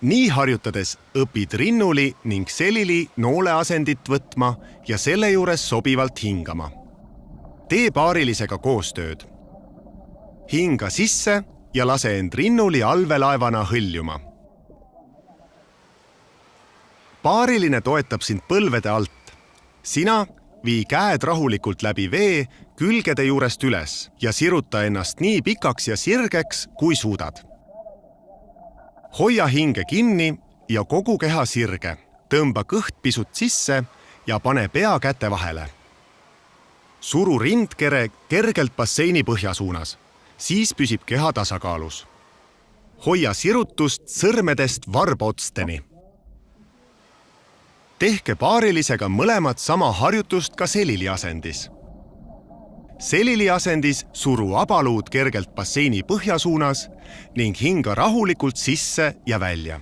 Nii harjutades õpid rinnuli ning selili noole asendit võtma ja selle juures sobivalt hingama. Tee paarilisega koostööd. Hinga sisse ja lase end rinnuli allveelaevana hõljuma. Paariline toetab sind põlvede alt. Sina vii käed rahulikult läbi vee külgede juurest üles ja siruta ennast nii pikaks ja sirgeks, kui suudad. Hoia hinge kinni ja kogu keha sirge. Tõmba kõht pisut sisse ja pane pea käte vahele. Suru rindkere kergelt basseini põhja suunas. Siis püsib keha tasakaalus. Hoia sirutust sõrmedest varbaotsteni. Tehke paarilisega mõlemad sama harjutust ka selili asendis. Selili asendis suru abaluud kergelt basseini põhja suunas ning hinga rahulikult sisse ja välja.